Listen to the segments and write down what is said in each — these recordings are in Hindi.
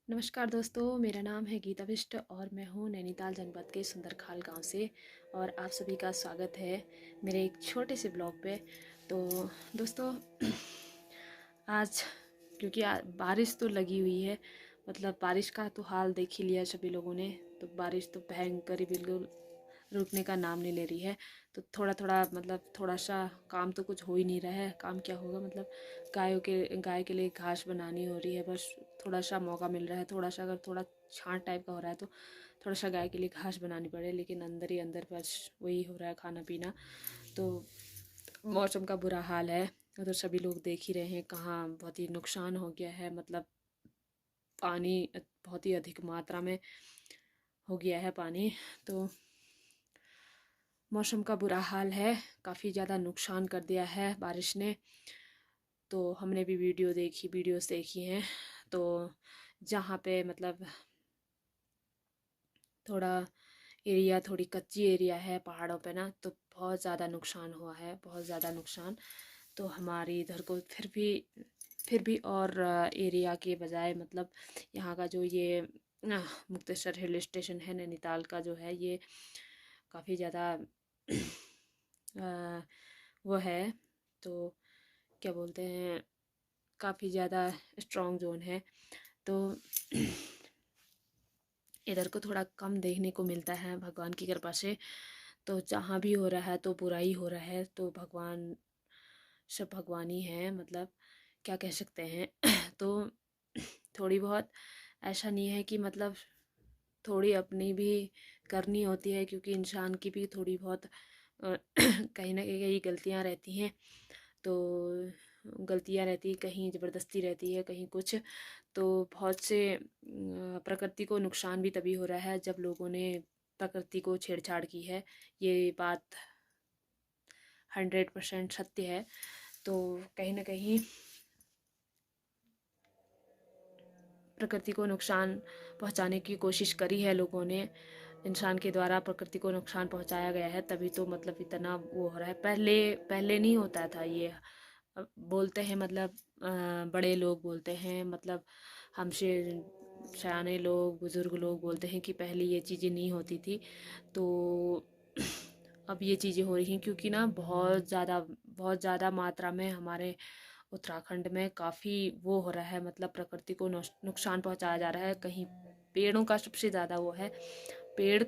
नमस्कार दोस्तों, मेरा नाम है गीता बिष्ट और मैं हूँ नैनीताल जनपद के सुंदरखाल गांव से। और आप सभी का स्वागत है मेरे एक छोटे से ब्लॉग पे। तो दोस्तों, आज क्योंकि बारिश तो लगी हुई है, मतलब बारिश का तो हाल देख ही लिया सभी लोगों ने। तो बारिश तो भयंकर ही बिल्कुल रुकने का नाम नहीं ले रही है। तो थोड़ा थोड़ा मतलब थोड़ा सा काम तो कुछ हो ही नहीं रहा है। काम क्या होगा, मतलब गाय के लिए घास बनानी हो रही है, बस थोड़ा सा मौका मिल रहा है। थोड़ा सा अगर थोड़ा छांट टाइप का हो रहा है तो थोड़ा सा गाय के लिए घास बनानी पड़े, लेकिन अंदर ही अंदर बस वही हो रहा है, खाना पीना। तो मौसम का बुरा हाल है। तो सभी लोग देख ही रहे हैं कहाँ बहुत ही नुकसान हो गया है, मतलब पानी बहुत ही अधिक मात्रा में हो गया है पानी। तो मौसम का बुरा हाल है, काफ़ी ज़्यादा नुकसान कर दिया है बारिश ने। तो हमने भी वीडियोस देखी हैं। तो जहाँ पे मतलब थोड़ा थोड़ी कच्ची एरिया है पहाड़ों पे ना, तो बहुत ज़्यादा नुकसान हुआ है, बहुत ज़्यादा नुकसान। तो हमारी इधर को फिर भी और एरिया के बजाय मतलब यहाँ का जो ये मुक्तेश्वर हिल स्टेशन है नैनीताल का, जो है ये काफ़ी ज़्यादा वो है। तो क्या बोलते हैं, काफ़ी ज़्यादा स्ट्रॉन्ग जोन है। तो इधर को थोड़ा कम देखने को मिलता है भगवान की कृपा से। तो जहाँ भी हो रहा है तो बुरा ही हो रहा है। तो भगवान, सब भगवान ही हैं, मतलब क्या कह सकते हैं। तो थोड़ी बहुत ऐसा नहीं है कि मतलब थोड़ी अपनी भी करनी होती है, क्योंकि इंसान की भी थोड़ी बहुत कहीं ना कहीं गलतियाँ रहती हैं। तो गलतियाँ रहती, कहीं ज़बरदस्ती रहती है, कहीं कुछ। तो बहुत से प्रकृति को नुकसान भी तभी हो रहा है जब लोगों ने प्रकृति को छेड़छाड़ की है। ये बात 100% सत्य है। तो कहीं ना कहीं प्रकृति को नुकसान पहुंचाने की कोशिश करी है लोगों ने, इंसान के द्वारा प्रकृति को नुकसान पहुंचाया गया है, तभी तो मतलब इतना वो हो रहा है। पहले पहले नहीं होता था ये। बोलते हैं मतलब बड़े लोग बोलते हैं, मतलब हमसे सयाने लोग, बुजुर्ग लोग बोलते हैं कि पहले ये चीज़ें नहीं होती थी। तो अब ये चीज़ें हो रही हैं, क्योंकि ना बहुत ज़्यादा मात्रा में हमारे उत्तराखंड में काफ़ी वो हो रहा है, मतलब प्रकृति को नुकसान पहुंचाया जा रहा है। कहीं पेड़ों का सबसे ज़्यादा वो है। पेड़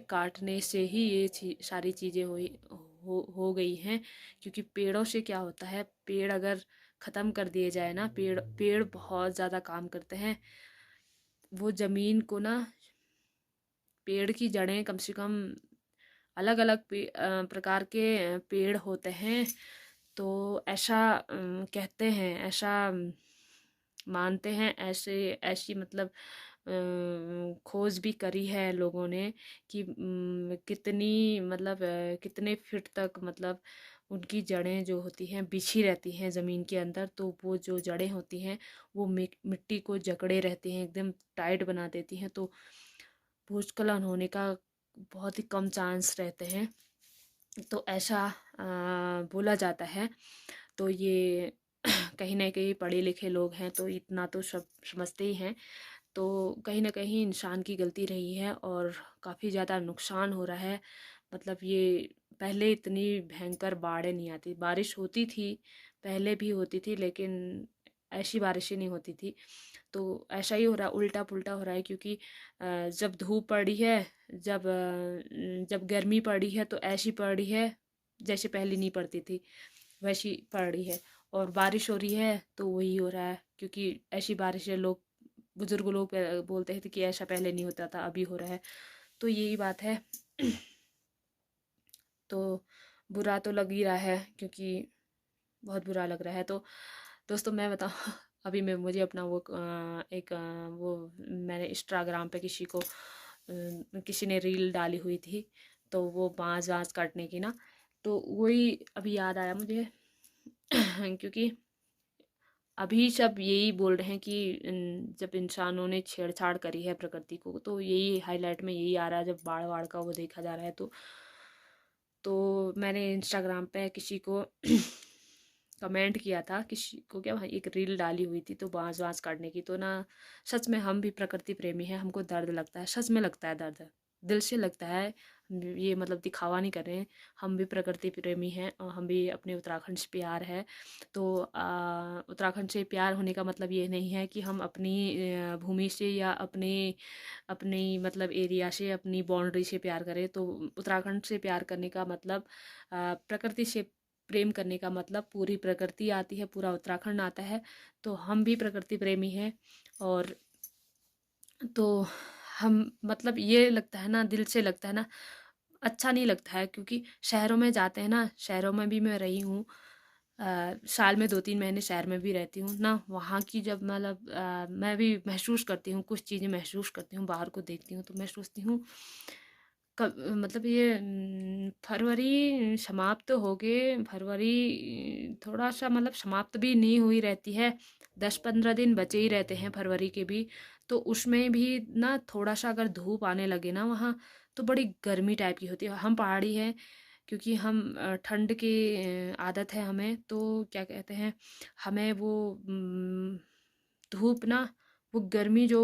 काटने से ही ये सारी चीज़ें हो गई हैं। क्योंकि पेड़ों से क्या होता है, पेड़ अगर ख़त्म कर दिए जाए ना, पेड़ पेड़ बहुत ज़्यादा काम करते हैं। वो ज़मीन को ना, पेड़ की जड़ें कम से कम अलग अलग प्रकार के पेड़ होते हैं। तो ऐसा कहते हैं, ऐसा मानते हैं, ऐसे ऐसी मतलब खोज भी करी है लोगों ने कि कितनी मतलब कितने फीट तक मतलब उनकी जड़ें जो होती हैं बिछी रहती हैं ज़मीन के अंदर। तो वो जो जड़ें होती हैं वो मिट्टी को जकड़े रहती हैं, एकदम टाइट बना देती हैं। तो भूस्खलन होने का बहुत ही कम चांस रहते हैं। तो ऐसा बोला जाता है। तो ये कहीं ना कहीं पढ़े लिखे लोग हैं तो इतना तो सब समझते ही हैं। तो कहीं ना कहीं इंसान की गलती रही है और काफ़ी ज़्यादा नुकसान हो रहा है। मतलब ये पहले इतनी भयंकर बाढ़ें नहीं आती, बारिश होती थी, पहले भी होती थी, लेकिन ऐसी बारिशें नहीं होती थी। तो ऐसा ही हो रहा है, उल्टा पुल्टा हो रहा है। क्योंकि जब धूप पड़ी है, जब गर्मी पड़ी है तो ऐसी पड़ी है जैसे पहले नहीं पड़ती थी, वैसी पड़ रही है। और बारिश हो रही है तो वही हो रहा है, क्योंकि ऐसी बारिशें लोग, बुजुर्ग लोग बोलते हैं कि ऐसा पहले नहीं होता था, अभी हो रहा है। तो यही बात है। तो बुरा तो लग ही रहा है, क्योंकि बहुत बुरा लग रहा है। तो दोस्तों मैं बताऊँ अभी मैं मुझे अपना वो वो मैंने इंस्टाग्राम पे किसी ने रील डाली हुई थी। तो वो बाँस वाँस काटने की ना, तो वही अभी याद आया मुझे। क्योंकि अभी सब यही बोल रहे हैं कि जब इंसानों ने छेड़छाड़ करी है प्रकृति को, तो यही हाईलाइट में यही आ रहा है जब बाढ़ वाढ़ का वो देखा जा रहा है। तो मैंने इंस्टाग्राम पे किसी को कमेंट किया था किसी को, क्या एक रील डाली हुई थी तो बांस वांस काटने की, तो ना सच में हम भी प्रकृति प्रेमी हैं, हमको दर्द लगता है, सच में लगता है दर्द, दिल से लगता है। ये मतलब दिखावा नहीं कर रहे हैं, हम भी प्रकृति प्रेमी हैं और हम भी अपने उत्तराखंड से प्यार है। तो उत्तराखंड से प्यार होने का मतलब ये नहीं है कि हम अपनी भूमि से या अपने अपनी मतलब एरिया से, अपनी बाउंड्री से प्यार करें। तो उत्तराखंड से प्यार करने का मतलब प्रकृति से प्रेम करने का मतलब पूरी प्रकृति आती है, पूरा उत्तराखंड आता है। तो हम भी प्रकृति प्रेमी हैं। और तो हम मतलब ये लगता है ना, दिल से लगता है ना, अच्छा नहीं लगता है, क्योंकि शहरों में जाते हैं ना, शहरों में भी मैं रही हूँ, साल में 2-3 महीने शहर में भी रहती हूँ ना, वहाँ की जब मतलब मैं भी महसूस करती हूँ, कुछ चीज़ें महसूस करती हूँ, बाहर को देखती हूँ तो मैं सोचती हूँ कब मतलब ये फरवरी समाप्त तो हो गए, फरवरी थोड़ा सा मतलब समाप्त भी नहीं हुई रहती है, 10-15 दिन बचे ही रहते हैं फरवरी के भी। तो उसमें भी ना थोड़ा सा अगर धूप आने लगे ना वहाँ, तो बड़ी गर्मी टाइप की होती है। हम पहाड़ी हैं, क्योंकि हम ठंड की आदत है हमें, तो क्या कहते हैं, हमें वो धूप ना, वो गर्मी जो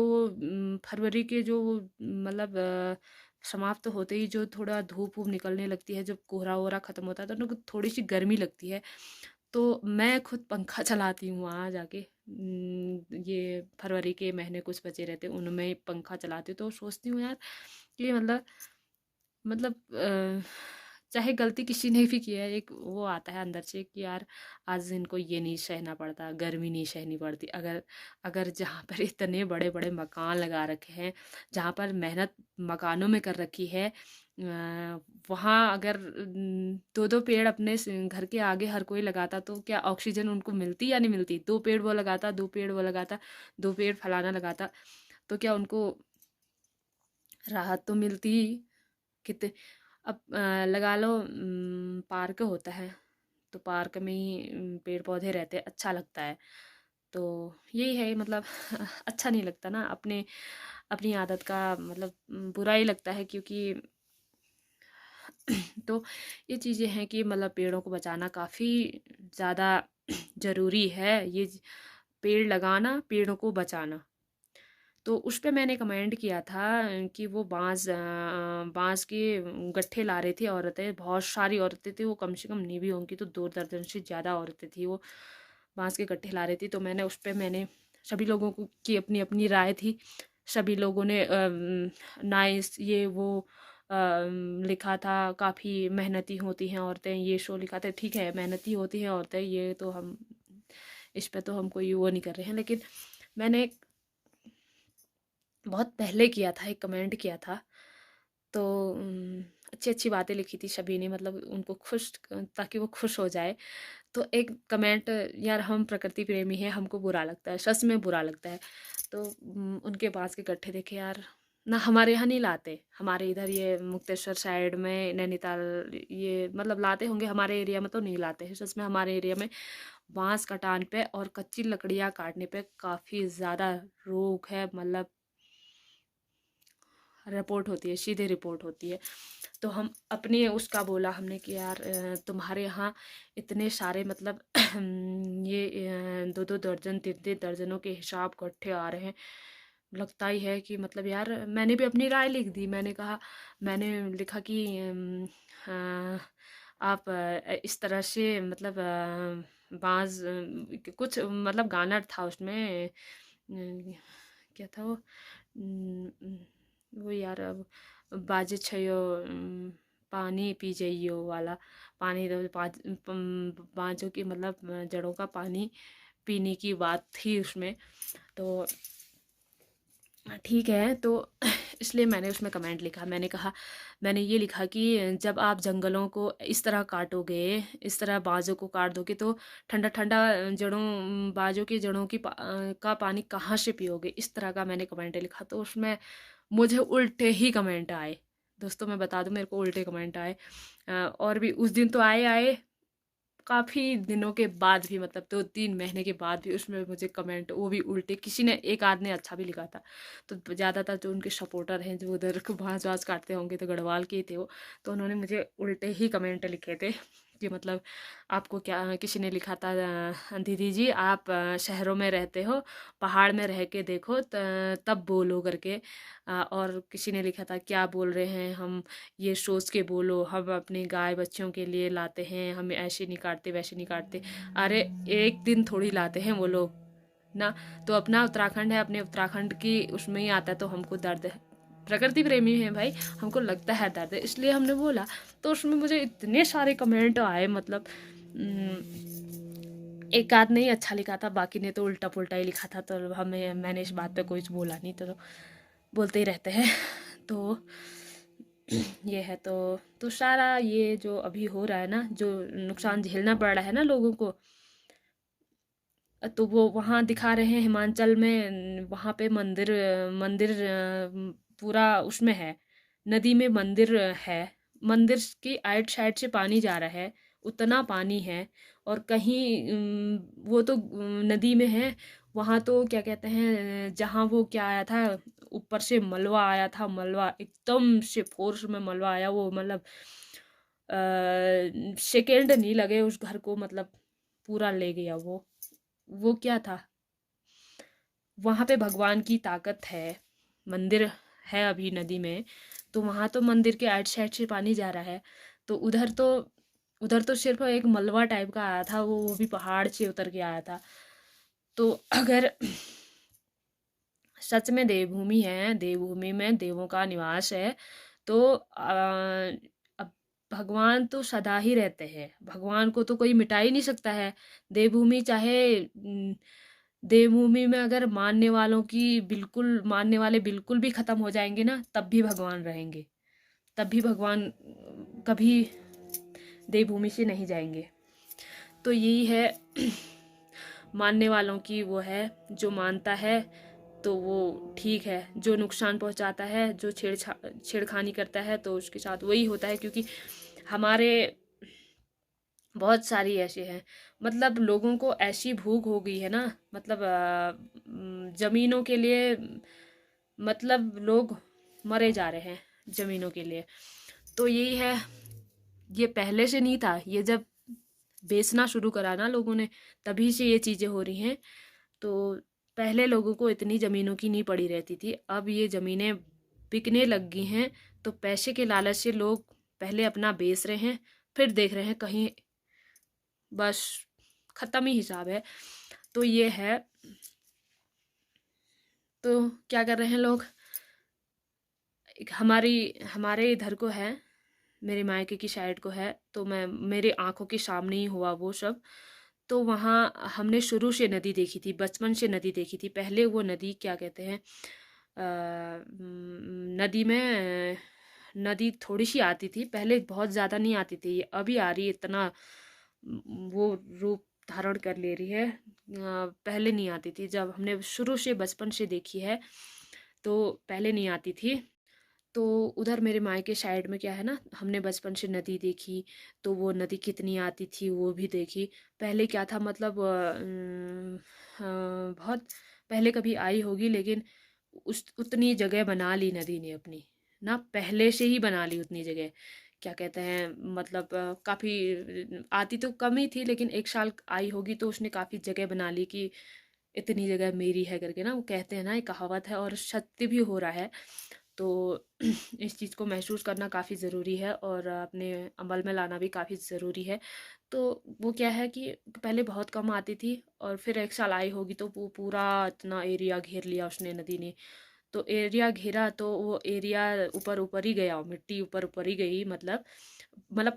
फरवरी के जो मतलब समाप्त होते ही जो थोड़ा धूप वूप निकलने लगती है, जब कोहरा वोहरा ख़त्म होता है, तो उनको थोड़ी सी गर्मी लगती है। तो मैं खुद पंखा चलाती हूँ वहाँ जाके, ये फरवरी के महीने कुछ बचे रहते हैं उनमें पंखा चलाती हूँ, तो सोचती हूँ यार कि मतलब चाहे गलती किसी ने भी की है, एक वो आता है अंदर से कि यार आज इनको ये नहीं सहना पड़ता, गर्मी नहीं सहनी पड़ती। अगर अगर जहाँ पर इतने बड़े बड़े मकान लगा रखे हैं, जहाँ पर मेहनत मकानों में कर रखी है, वहाँ अगर 2-2 पेड़ अपने घर के आगे हर कोई लगाता, तो क्या ऑक्सीजन उनको मिलती या नहीं मिलती? 2 पेड़ वो लगाता, 2 पेड़ वो लगाता, 2 पेड़ फलाना लगाता, तो क्या उनको राहत तो मिलती ही। कितने अब लगा लो, पार्क होता है, तो पार्क में ही पेड़ पौधे रहते हैं, अच्छा लगता है। तो यही है मतलब अच्छा नहीं लगता ना, अपने अपनी आदत का मतलब बुरा ही लगता है, क्योंकि तो ये चीज़ें हैं कि मतलब पेड़ों को बचाना काफ़ी ज़्यादा ज़रूरी है। पेड़ लगाना, पेड़ों को बचाना। तो उस पे मैंने कमेंट किया था कि वो बाँस के गट्ठे ला रही थी औरतें, बहुत सारी औरतें थी, वो कम से कम नहीं भी होंगी तो 2 दर्जन से ज़्यादा औरतें थी, वो बाँस के गट्ठे ला रही थी। तो मैंने उस पे मैंने सभी लोगों को की अपनी-अपनी राय थी। सभी लोगों ने नाइस ये वो लिखा था, काफ़ी मेहनती होती हैं औरतें, ये शो लिखा था। ठीक है, मेहनती होती हैं औरतें, ये तो हम इस पे तो हम कोई वो नहीं कर रहे हैं, लेकिन मैंने बहुत पहले किया था, एक कमेंट किया था, तो अच्छी-अच्छी बातें लिखी थी सभी ने, मतलब उनको खुश, ताकि वो खुश हो जाए। तो एक कमेंट, यार हम प्रकृति प्रेमी हैं, हमको बुरा लगता है, सच में बुरा लगता है। तो उनके पास के गट्ठे देखे यार, ना हमारे यहाँ नहीं लाते, हमारे इधर ये मुक्तेश्वर साइड में, नैनीताल, ये मतलब लाते होंगे, हमारे एरिया में तो नहीं लाते हैं। सच में हमारे एरिया में बाँस कटान पे और कच्ची लकड़ियाँ काटने पे काफ़ी ज़्यादा रोक है, मतलब रिपोर्ट होती है, सीधे रिपोर्ट होती है। तो हम अपने उसका बोला हमने कि यार तुम्हारे यहाँ इतने सारे मतलब ये 2-2 दर्जन 3-3 दर्जनों के हिसाब इकट्ठे आ रहे हैं, लगता ही है कि मतलब यार, मैंने भी अपनी राय लिख दी। मैंने कहा, मैंने लिखा कि आप इस तरह से मतलब बाँस कुछ मतलब गाना था उसमें, क्या था वो, वो यार अब बाजे छयो, पानी पी जइयो वाला, पानी दो बाजों की मतलब जड़ों का पानी पीने की बात थी उसमें। तो ठीक है, तो इसलिए मैंने उसमें कमेंट लिखा। मैंने कहा, मैंने ये लिखा कि जब आप जंगलों को इस तरह काटोगे, इस तरह बाजों को काट दोगे, तो ठंडा ठंडा बाजों की जड़ों का पानी कहाँ से पियोगे, इस तरह का मैंने कमेंट लिखा। तो उसमें मुझे उल्टे ही कमेंट आए, दोस्तों मैं बता दूं, मेरे को उल्टे कमेंट आए। और भी उस दिन तो आए आए, काफ़ी दिनों के बाद भी, मतलब 2-3 महीने के बाद भी उसमें मुझे कमेंट, वो भी उल्टे, किसी ने एक आध ने अच्छा भी लिखा था। तो ज़्यादातर जो उनके सपोर्टर हैं, जो उधर को बाँस वाँस काटते होंगे, तो गढ़वाल के ही थे वो, तो उन्होंने मुझे उल्टे ही कमेंट लिखे थे। कि मतलब आपको क्या किसी ने लिखा था, दीदी जी आप शहरों में रहते हो, पहाड़ में रह के देखो तब बोलो करके। और किसी ने लिखा था क्या बोल रहे हैं हम, ये सोच के बोलो, हम अपने गाय बच्चों के लिए लाते हैं, हम ऐसे नहीं काटते वैसे नहीं काटते। अरे एक दिन थोड़ी लाते हैं वो लोग ना। तो अपना उत्तराखंड है, अपने उत्तराखंड की उसमें ही आता है, तो हमको दर्द है, प्रकृति प्रेमी है भाई, हमको लगता है दर्द है, इसलिए हमने बोला। तो उसमें मुझे इतने सारे कमेंट आए, मतलब एक आध नहीं अच्छा लिखा था, बाकी ने तो उल्टा पुल्टा ही लिखा था। तो मैंने इस बात पे कुछ बोला नहीं, तो बोलते ही रहते हैं। तो ये है। तो सारा ये जो अभी हो रहा है ना, जो नुकसान झेलना पड़ रहा है ना लोगों को, तो वो वहाँ दिखा रहे हैं हिमाचल में, वहाँ पे मंदिर मंदिर पूरा उसमें है, नदी में मंदिर है, मंदिर की आइट साइड से पानी जा रहा है, उतना पानी है। और कहीं वो तो नदी में है, वहाँ तो क्या कहते हैं, जहाँ वो क्या आया था, ऊपर से मलबा आया था, मलबा एकदम से फोर्स में मलबा आया, वो मतलब सेकेंड नहीं लगे उस घर को, मतलब पूरा ले गया वो क्या था। वहाँ पे भगवान की ताकत है, मंदिर है अभी नदी में, तो वहाँ तो मंदिर के आइट साइड से पानी जा रहा है। तो उधर तो सिर्फ एक मलबा टाइप का आया था, वो भी पहाड़ से उतर के आया था। तो अगर सच में देवभूमि है, देवभूमि में देवों का निवास है, तो अब भगवान तो सदा ही रहते हैं, भगवान को तो कोई मिटा ही नहीं सकता है। देवभूमि चाहे देवभूमि में अगर मानने वाले बिल्कुल भी खत्म हो जाएंगे ना, तब भी भगवान रहेंगे, तब भी भगवान कभी देवभूमि से नहीं जाएंगे। तो यही है, मानने वालों की वो है, जो मानता है तो वो ठीक है, जो नुकसान पहुंचाता है, जो छेड़खानी करता है, तो उसके साथ वही होता है। क्योंकि हमारे बहुत सारी ऐसे हैं, मतलब लोगों को ऐसी भूख हो गई है ना, मतलब जमीनों के लिए, मतलब लोग मरे जा रहे हैं जमीनों के लिए। तो यही है, ये पहले से नहीं था, ये जब बेचना शुरू करा ना लोगों ने, तभी से ये चीज़ें हो रही हैं। तो पहले लोगों को इतनी ज़मीनों की नहीं पड़ी रहती थी, अब ये ज़मीनें बिकने लग गई हैं, तो पैसे के लालच से लोग पहले अपना बेच रहे हैं, फिर देख रहे हैं कहीं, बस ख़त्म ही हिसाब है। तो ये है। तो क्या कर रहे हैं लोग, हमारे इधर को है, मेरे मायके की साइड को है, तो मैं मेरे आंखों के सामने ही हुआ वो सब। तो वहाँ हमने शुरू से नदी देखी थी, बचपन से नदी देखी थी। पहले वो नदी क्या कहते हैं, नदी में नदी थोड़ी सी आती थी पहले, बहुत ज़्यादा नहीं आती थी, अभी आ रही है, इतना वो रूप धारण कर ले रही है। पहले नहीं आती थी, जब हमने शुरू से बचपन से देखी है, तो पहले नहीं आती थी। तो उधर मेरे मायके साइड में क्या है ना, हमने बचपन से नदी देखी, तो वो नदी कितनी आती थी वो भी देखी। पहले क्या था, मतलब बहुत पहले कभी आई होगी, लेकिन उस उतनी जगह बना ली नदी ने अपनी, ना पहले से ही बना ली उतनी जगह। क्या कहते हैं, मतलब काफ़ी आती तो कम ही थी, लेकिन एक साल आई होगी तो उसने काफ़ी जगह बना ली कि इतनी जगह मेरी है करके ना, वो कहते हैं ना, ये कहावत है और सत्य भी हो रहा है। तो इस चीज़ को महसूस करना काफ़ी ज़रूरी है, और अपने अमल में लाना भी काफ़ी ज़रूरी है। तो वो क्या है कि पहले बहुत कम आती थी, और फिर एक साल आई होगी तो वो पूरा इतना एरिया घेर लिया उसने, नदी ने। तो एरिया घेरा तो वो एरिया ऊपर ऊपर ही गया, मिट्टी ऊपर ऊपर ही गई, मतलब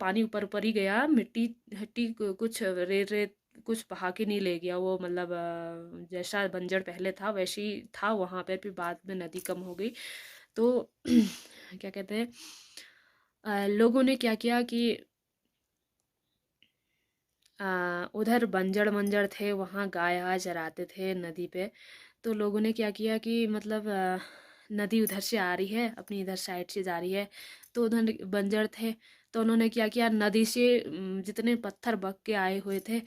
पानी ऊपर ऊपर ही गया, मिट्टी हट्टी कुछ रेत रेत कुछ बहा के नहीं ले गया वो, मतलब जैसा बंजर पहले था वैसे ही था वहाँ पे, फिर बाद में नदी कम हो गई। तो क्या कहते हैं, लोगों ने क्या किया कि उधर बंजर मंजर थे, वहाँ गाय आय चराते थे नदी पे। तो लोगों ने क्या किया कि मतलब नदी उधर से आ रही है, अपनी इधर साइड से जा रही है, तो उधर बंजर थे। तो उन्होंने क्या किया, नदी से जितने पत्थर बग के आए हुए थे,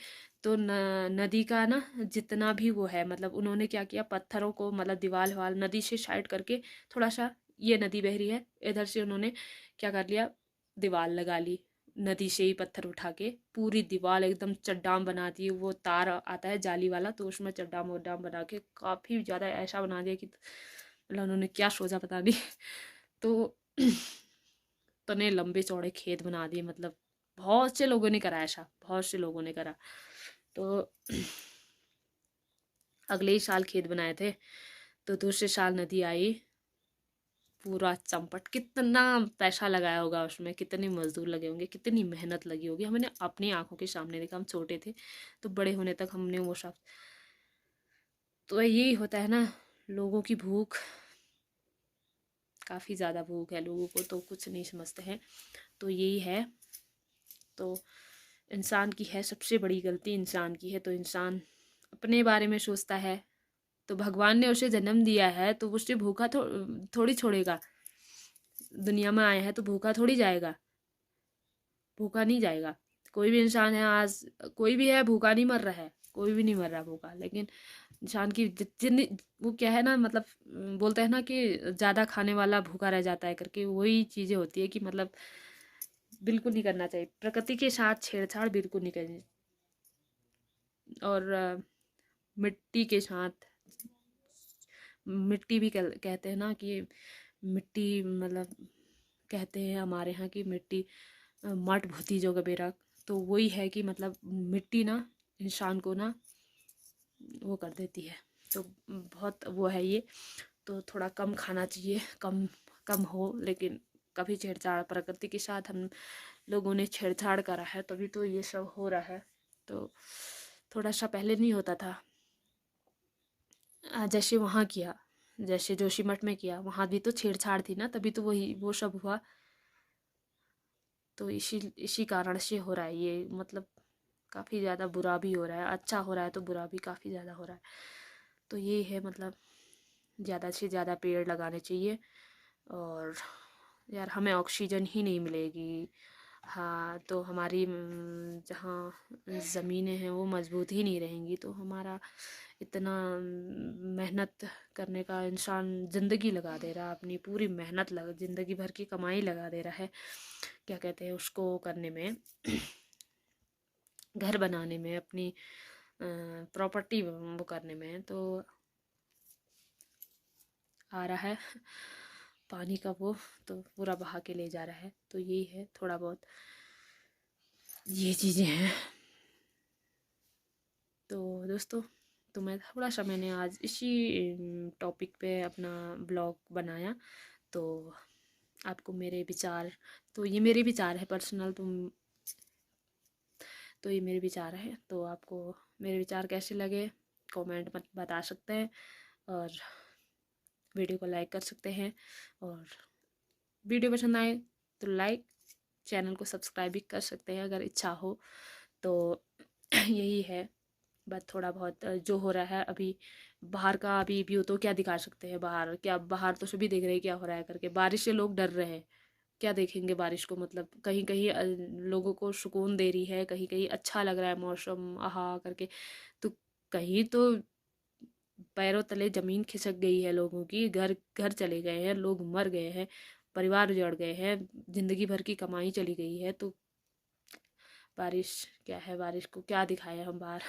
तो नदी का ना जितना भी वो है, मतलब उन्होंने क्या किया, पत्थरों को मतलब दीवार वाल नदी से साइड करके, थोड़ा सा ये नदी बह रही है, इधर से उन्होंने क्या कर लिया, दीवार लगा ली, नदी से ही पत्थर उठा के पूरी दीवार एकदम चट्टान बना दी। वो तार आता है जाली वाला, तो उसमें चट्टान वट्टान बना के काफ़ी ज़्यादा ऐसा बना दिया कि मतलब उन्होंने क्या सोचा पता नहीं। तो इतने लंबे चौड़े खेत बना दिए, मतलब बहुत से लोगों ने करा ऐसा, बहुत से लोगों ने करा। तो अगले ही साल खेत बनाए थे, तो दूसरे साल नदी आई पूरा चंपट। कितना पैसा लगाया होगा उसमें, कितने मजदूर लगे होंगे, कितनी मेहनत लगी होगी। हमने अपनी आंखों के सामने देखा, हम छोटे थे तो बड़े होने तक हमने वो सब। तो यही होता है ना, लोगों की भूख, काफ़ी ज़्यादा भूख है लोगों को, तो कुछ नहीं समझते हैं। तो यही है। तो इंसान की है सबसे बड़ी गलती, इंसान की है। तो इंसान अपने बारे में सोचता है, तो भगवान ने उसे जन्म दिया है तो उसे भूखा थोड़ी छोड़ेगा। दुनिया में आया है तो भूखा थोड़ी जाएगा, भूखा नहीं जाएगा। कोई भी इंसान है आज, कोई भी है भूखा नहीं मर रहा है, कोई भी नहीं मर रहा भूखा। लेकिन इंसान की जितनी, वो क्या है ना, मतलब बोलते हैं ना कि ज़्यादा खाने वाला भूखा रह जाता है करके, वही चीज़ें होती है कि मतलब बिल्कुल नहीं करना चाहिए। प्रकृति के साथ छेड़छाड़ बिल्कुल नहीं करनी। और मिट्टी के साथ, मिट्टी भी कहते हैं ना कि मिट्टी, मतलब कहते हैं हमारे यहाँ की मिट्टी मठ भूती जो गबेरा। तो वही है कि मतलब मिट्टी ना इंसान को ना वो कर देती है। तो बहुत वो है ये। तो थोड़ा कम खाना चाहिए, कम कम हो, लेकिन कभी छेड़छाड़ प्रकृति के साथ हम लोगों ने छेड़छाड़ करा है, तभी तो ये सब हो रहा है। तो थोड़ा सा पहले नहीं होता था। जैसे वहाँ किया, जैसे जोशीमठ में किया, वहाँ भी तो छेड़छाड़ थी ना, तभी तो वही वो सब हुआ। तो इसी इसी कारण से हो रहा है ये, मतलब काफ़ी ज़्यादा बुरा भी हो रहा है, अच्छा हो रहा है तो बुरा भी काफ़ी ज़्यादा हो रहा है। तो ये है, मतलब ज़्यादा से ज़्यादा पेड़ लगाने चाहिए। और यार हमें ऑक्सीजन ही नहीं मिलेगी, हाँ, तो हमारी जहाँ ज़मीनें हैं वो मजबूत ही नहीं रहेंगी। तो हमारा इतना मेहनत करने का, इंसान ज़िंदगी लगा दे रहा है, अपनी पूरी मेहनत लगा, ज़िंदगी भर की कमाई लगा दे रहा है, क्या कहते हैं उसको, करने में, घर बनाने में, अपनी प्रॉपर्टी वो करने में। तो आ रहा है पानी का वो, तो पूरा बहा के ले जा रहा है। तो यही है, थोड़ा बहुत ये चीज़ें हैं। तो दोस्तों, तो मैं थोड़ा सा, मैंने आज इसी टॉपिक पे अपना ब्लॉग बनाया। तो आपको मेरे विचार, तो ये मेरे विचार है पर्सनल, तो ये मेरे विचार है। तो आपको मेरे विचार कैसे लगे कमेंट मत बता सकते हैं, और वीडियो को लाइक कर सकते हैं। और वीडियो पसंद आए तो लाइक, चैनल को सब्सक्राइब भी कर सकते हैं अगर इच्छा हो तो। यही है, बस थोड़ा बहुत जो हो रहा है अभी बाहर का, अभी व्यू तो क्या दिखा सकते हैं बाहर, क्या बाहर तो सभी देख रहे हैं क्या हो रहा है करके। बारिश से लोग डर रहे हैं, क्या देखेंगे बारिश को, मतलब कहीं कहीं लोगों को सुकून दे रही है, कहीं कहीं अच्छा लग रहा है मौसम, आहा करके। तो कहीं तो पैरों तले जमीन खिसक गई है लोगों की, घर घर चले गए हैं, लोग मर गए हैं, परिवार उजड़ गए हैं, जिंदगी भर की कमाई चली गई है। तो बारिश क्या है, बारिश को क्या दिखाए हम बाहर।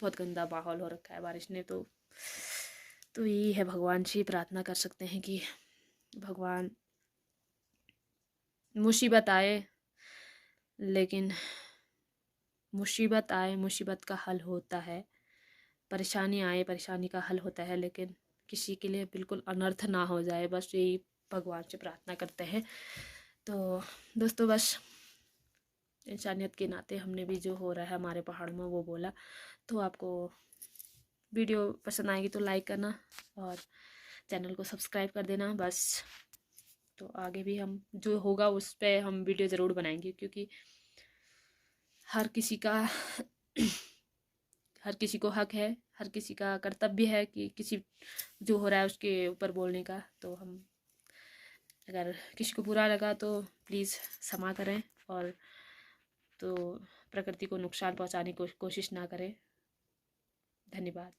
बहुत गंदा माहौल हो रखा है बारिश ने। तो यही है, भगवान से प्रार्थना कर सकते हैं कि भगवान, मुसीबत आए, लेकिन मुसीबत आए, मुसीबत का हल होता है। परेशानी आए, परेशानी का हल होता है, लेकिन किसी के लिए बिल्कुल अनर्थ ना हो जाए, बस यही भगवान से प्रार्थना करते हैं। तो दोस्तों, बस इंसानियत के नाते हमने भी जो हो रहा है हमारे पहाड़ में वो बोला। तो आपको वीडियो पसंद आएगी तो लाइक करना, और चैनल को सब्सक्राइब कर देना बस। तो आगे भी हम जो होगा उस पर हम वीडियो ज़रूर बनाएंगे, क्योंकि हर किसी का हर किसी को हक है, हर किसी का कर्तव्य है कि किसी जो हो रहा है उसके ऊपर बोलने का। तो हम, अगर किसी को बुरा लगा तो प्लीज़ क्षमा करें, और तो प्रकृति को नुकसान पहुंचाने की कोशिश ना करें। धन्यवाद।